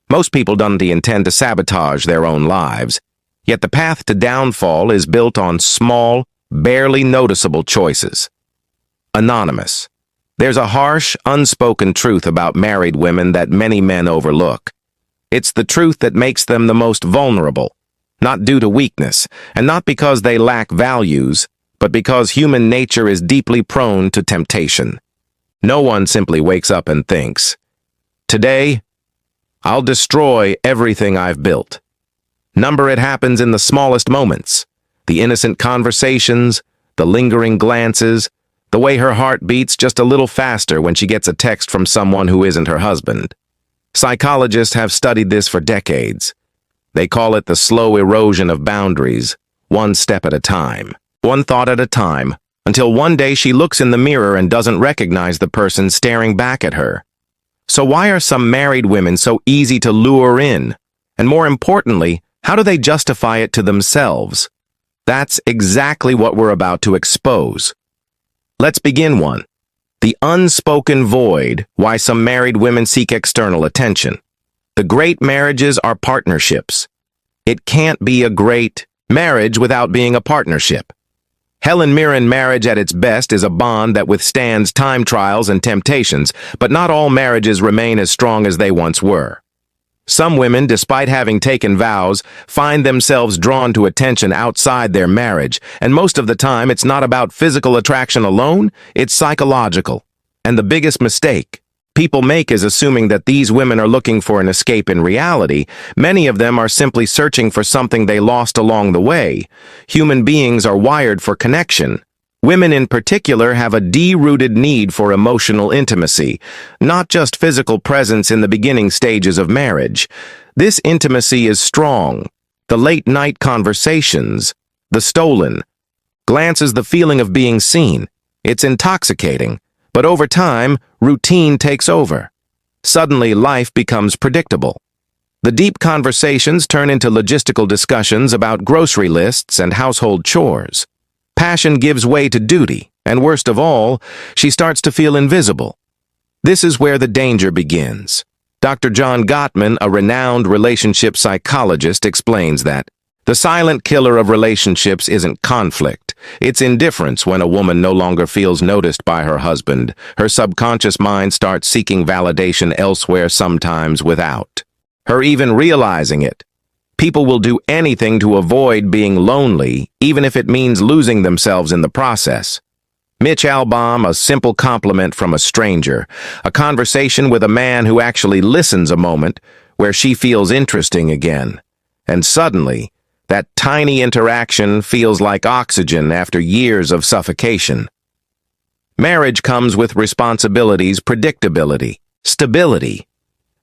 Most people don't intend to sabotage their own lives, yet the path to downfall is built on small, barely noticeable choices. Anonymous. There's a harsh, unspoken truth about married women that many men overlook. It's the truth that makes them the most vulnerable, not due to weakness, and not because they lack values, but because human nature is deeply prone to temptation. No one simply wakes up and thinks, "Today, I'll destroy everything I've built." It happens in the smallest moments, the innocent conversations, the lingering glances, the way her heart beats just a little faster when she gets a text from someone who isn't her husband. Psychologists have studied this for decades. They call it the slow erosion of boundaries, one step at a time, one thought at a time, until one day she looks in the mirror and doesn't recognize the person staring back at her. So why are some married women so easy to lure in? And more importantly, how do they justify it to themselves? That's exactly what we're about to expose. Let's begin one. The unspoken void, why some married women seek external attention. The great marriages are partnerships. It can't be a great marriage without being a partnership. Helen Mirren marriage at its best is a bond that withstands time trials and temptations, but not all marriages remain as strong as they once were. Some women, despite having taken vows, find themselves drawn to attention outside their marriage, and most of the time it's not about physical attraction alone, it's psychological. And the biggest mistake people make is assuming that these women are looking for an escape in reality. Many of them are simply searching for something they lost along the way. Human beings are wired for connection. Women in particular have a deep-rooted need for emotional intimacy, not just physical presence in the beginning stages of marriage. This intimacy is strong. The late-night conversations, the stolen glances, the feeling of being seen. It's intoxicating, but over time, routine takes over. Suddenly, life becomes predictable. The deep conversations turn into logistical discussions about grocery lists and household chores. Passion gives way to duty, and worst of all, she starts to feel invisible. This is where the danger begins. Dr. John Gottman, a renowned relationship psychologist, explains that the silent killer of relationships isn't conflict. It's indifference. When a woman no longer feels noticed by her husband, her subconscious mind starts seeking validation elsewhere, sometimes without her even realizing it. People will do anything to avoid being lonely, even if it means losing themselves in the process. Mitch Albom, a simple compliment from a stranger, a conversation with a man who actually listens a moment, where she feels interesting again. And suddenly, that tiny interaction feels like oxygen after years of suffocation. Marriage comes with responsibilities, predictability, stability.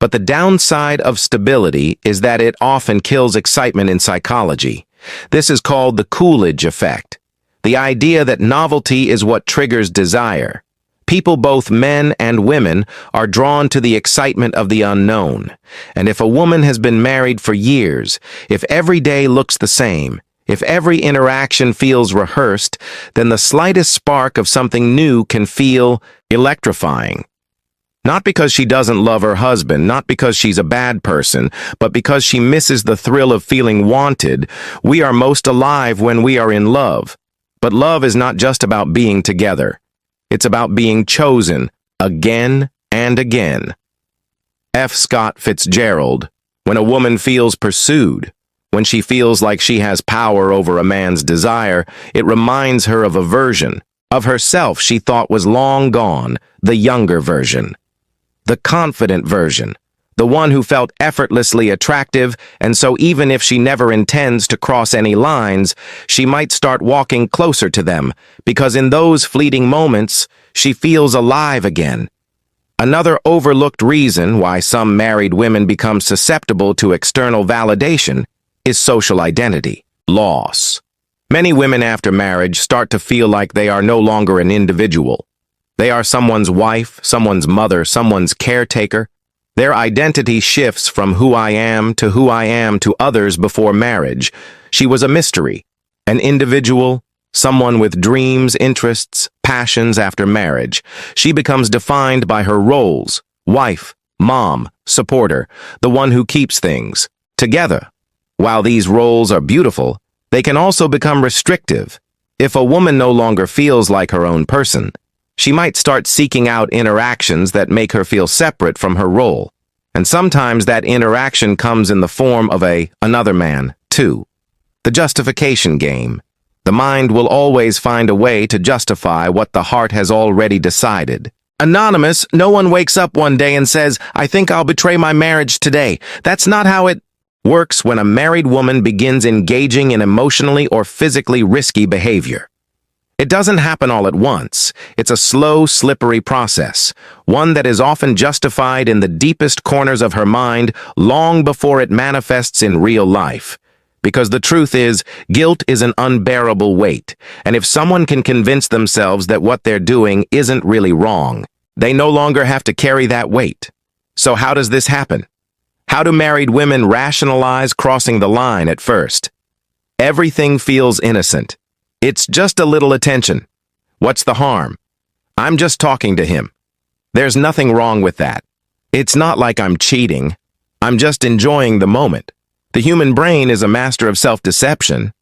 But the downside of stability is that it often kills excitement in psychology. This is called the Coolidge effect, the idea that novelty is what triggers desire. People, both men and women, are drawn to the excitement of the unknown. And if a woman has been married for years, if every day looks the same, if every interaction feels rehearsed, then the slightest spark of something new can feel electrifying. Not because she doesn't love her husband, not because she's a bad person, but because she misses the thrill of feeling wanted. We are most alive when we are in love. But love is not just about being together. It's about being chosen again and again. F. Scott Fitzgerald, when a woman feels pursued, when she feels like she has power over a man's desire, it reminds her of a version of herself she thought was long gone, the younger version. The confident version, the one who felt effortlessly attractive, and so even if she never intends to cross any lines, she might start walking closer to them, because in those fleeting moments, she feels alive again. Another overlooked reason why some married women become susceptible to external validation is social identity loss. Many women after marriage start to feel like they are no longer an individual. They are someone's wife, someone's mother, someone's caretaker. Their identity shifts from who I am to others before marriage. She was a mystery, an individual, someone with dreams, interests, passions after marriage. She becomes defined by her roles: wife, mom, supporter, the one who keeps things together. While these roles are beautiful, they can also become restrictive. If a woman no longer feels like her own person, she might start seeking out interactions that make her feel separate from her role. And sometimes that interaction comes in the form of another man, too. The justification game. The mind will always find a way to justify what the heart has already decided. Anonymous, no one wakes up one day and says, "I think I'll betray my marriage today." That's not how it works when a married woman begins engaging in emotionally or physically risky behavior. It doesn't happen all at once. It's a slow, slippery process, one that is often justified in the deepest corners of her mind long before it manifests in real life. Because the truth is, guilt is an unbearable weight, and if someone can convince themselves that what they're doing isn't really wrong, they no longer have to carry that weight. So how does this happen? How do married women rationalize crossing the line at first? Everything feels innocent. It's just a little attention. What's the harm? I'm just talking to him. There's nothing wrong with that. It's not like I'm cheating. I'm just enjoying the moment. The human brain is a master of self-deception.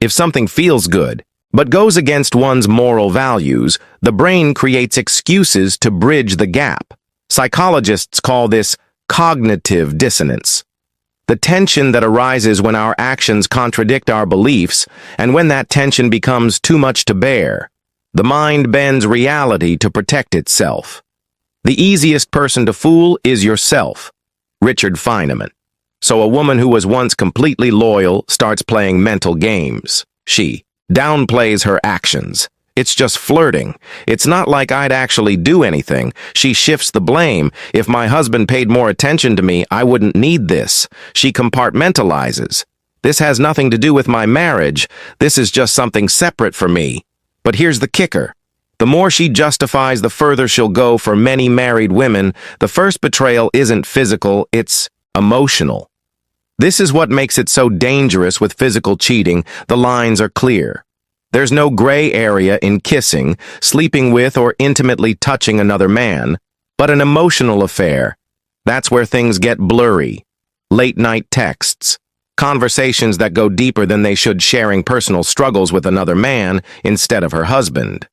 If something feels good, but goes against one's moral values, the brain creates excuses to bridge the gap. Psychologists call this cognitive dissonance. The tension that arises when our actions contradict our beliefs, and when that tension becomes too much to bear, the mind bends reality to protect itself. The easiest person to fool is yourself. Richard Feynman. So a woman who was once completely loyal starts playing mental games. She downplays her actions. It's just flirting. It's not like I'd actually do anything. She shifts the blame. If my husband paid more attention to me, I wouldn't need this. She compartmentalizes. This has nothing to do with my marriage. This is just something separate for me. But here's the kicker. The more she justifies, the further she'll go. For many married women, the first betrayal isn't physical, it's emotional. This is what makes it so dangerous with physical cheating. The lines are clear. There's no gray area in kissing, sleeping with, or intimately touching another man, but an emotional affair. That's where things get blurry. Late-night texts, conversations that go deeper than they should, sharing personal struggles with another man instead of her husband.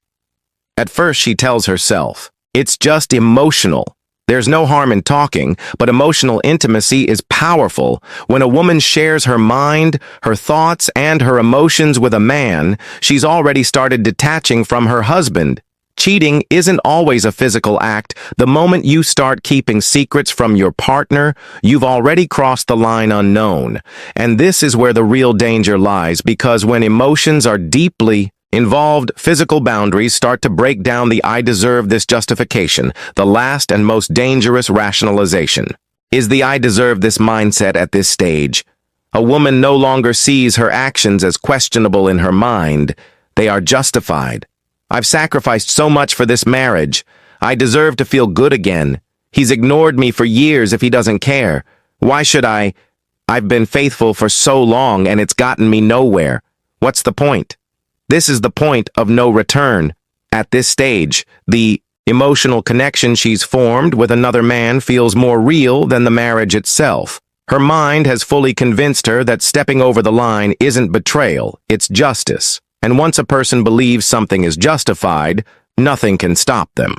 At first, she tells herself, it's just emotional. There's no harm in talking, but emotional intimacy is powerful. When a woman shares her mind, her thoughts, and her emotions with a man, she's already started detaching from her husband. Cheating isn't always a physical act. The moment you start keeping secrets from your partner, you've already crossed the line unknown. And this is where the real danger lies, because when emotions are deeply involved, physical boundaries start to break down. The "I deserve this" justification, the last and most dangerous rationalization, is the "I deserve this" mindset at this stage. A woman no longer sees her actions as questionable in her mind. They are justified. I've sacrificed so much for this marriage. I deserve to feel good again. He's ignored me for years if he doesn't care. Why should I? I've been faithful for so long and it's gotten me nowhere. What's the point? This is the point of no return. At this stage, the emotional connection she's formed with another man feels more real than the marriage itself. Her mind has fully convinced her that stepping over the line isn't betrayal, it's justice. And once a person believes something is justified, nothing can stop them.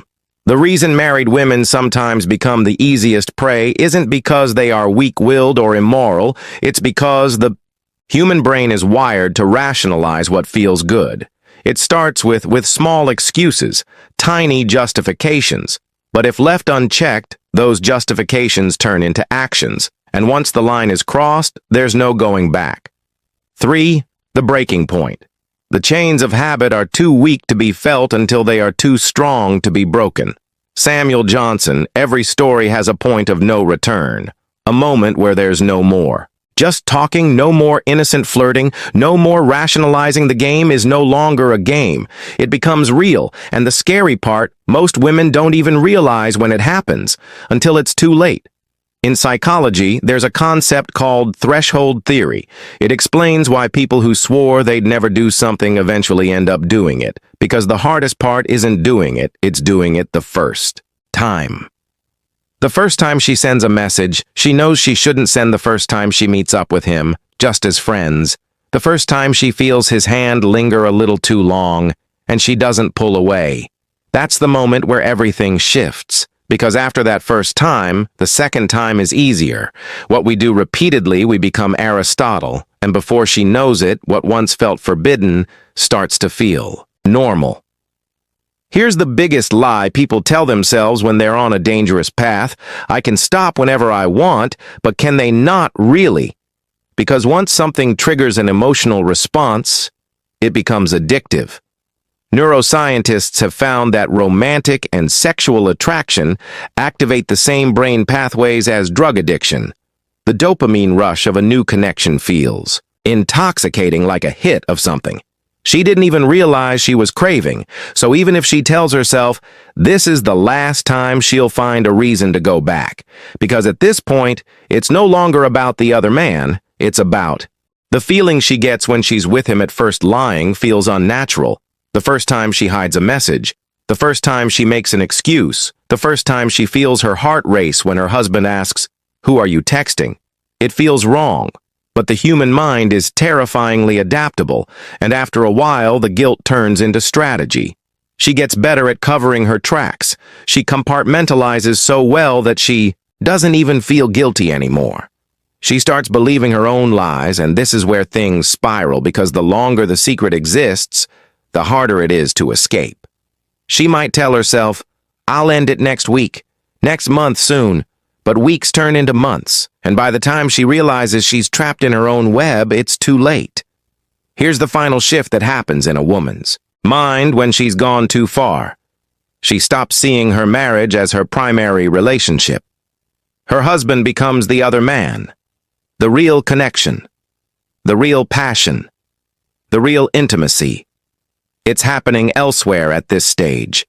The reason married women sometimes become the easiest prey isn't because they are weak-willed or immoral, it's because the human brain is wired to rationalize what feels good. It starts with small excuses, tiny justifications. But if left unchecked, those justifications turn into actions. And once the line is crossed, there's no going back. 3. The breaking point. The chains of habit are too weak to be felt until they are too strong to be broken. Samuel Johnson, every story has a point of no return. A moment where there's no more. Just talking, no more innocent flirting, no more rationalizing. The game is no longer a game. It becomes real, and the scary part, most women don't even realize when it happens, until it's too late. In psychology, there's a concept called threshold theory. It explains why people who swore they'd never do something eventually end up doing it, because the hardest part isn't doing it, it's doing it the first time. The first time she sends a message, she knows she shouldn't send the first time she meets up with him, just as friends. The first time she feels his hand linger a little too long, and she doesn't pull away. That's the moment where everything shifts, because after that first time, the second time is easier. What we do repeatedly, we become Aristotle, and before she knows it, what once felt forbidden starts to feel normal. Here's the biggest lie people tell themselves when they're on a dangerous path. I can stop whenever I want, but can they not really? Because once something triggers an emotional response, it becomes addictive. Neuroscientists have found that romantic and sexual attraction activate the same brain pathways as drug addiction. The dopamine rush of a new connection feels intoxicating, like a hit of something she didn't even realize she was craving. So even if she tells herself this is the last time, she'll find a reason to go back. Because at this point, it's no longer about the other man, it's about the feeling she gets when she's with him. At first, lying feels unnatural. The first time she hides a message, the first time she makes an excuse, the first time she feels her heart race when her husband asks, "Who are you texting?" It feels wrong. But the human mind is terrifyingly adaptable, and after a while, the guilt turns into strategy. She gets better at covering her tracks. She compartmentalizes so well that she doesn't even feel guilty anymore. She starts believing her own lies, and this is where things spiral, because the longer the secret exists, the harder it is to escape. She might tell herself, "I'll end it next week, next month soon," but weeks turn into months, and by the time she realizes she's trapped in her own web, it's too late. Here's the final shift that happens in a woman's mind when she's gone too far. She stops seeing her marriage as her primary relationship. Her husband becomes the other man, the real connection, the real passion, the real intimacy. It's happening elsewhere at this stage.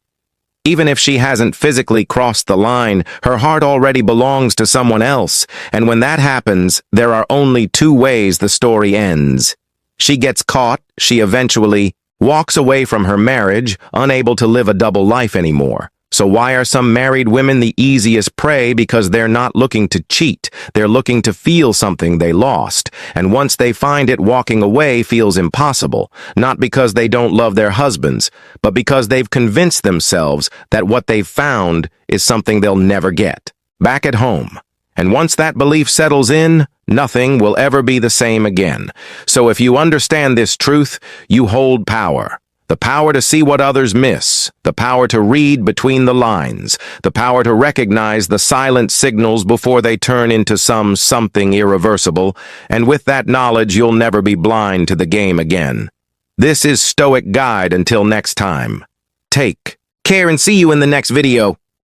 Even if she hasn't physically crossed the line, her heart already belongs to someone else, and when that happens, there are only two ways the story ends. She gets caught, she eventually walks away from her marriage, unable to live a double life anymore. So why are some married women the easiest prey? Because they're not looking to cheat, they're looking to feel something they lost, and once they find it, walking away feels impossible, not because they don't love their husbands, but because they've convinced themselves that what they've found is something they'll never get back at home. And once that belief settles in, nothing will ever be the same again. So if you understand this truth, you hold power. The power to see what others miss, the power to read between the lines, the power to recognize the silent signals before they turn into something irreversible, and with that knowledge you'll never be blind to the game again. This is Stoic Guide. Until next time, take care and see you in the next video.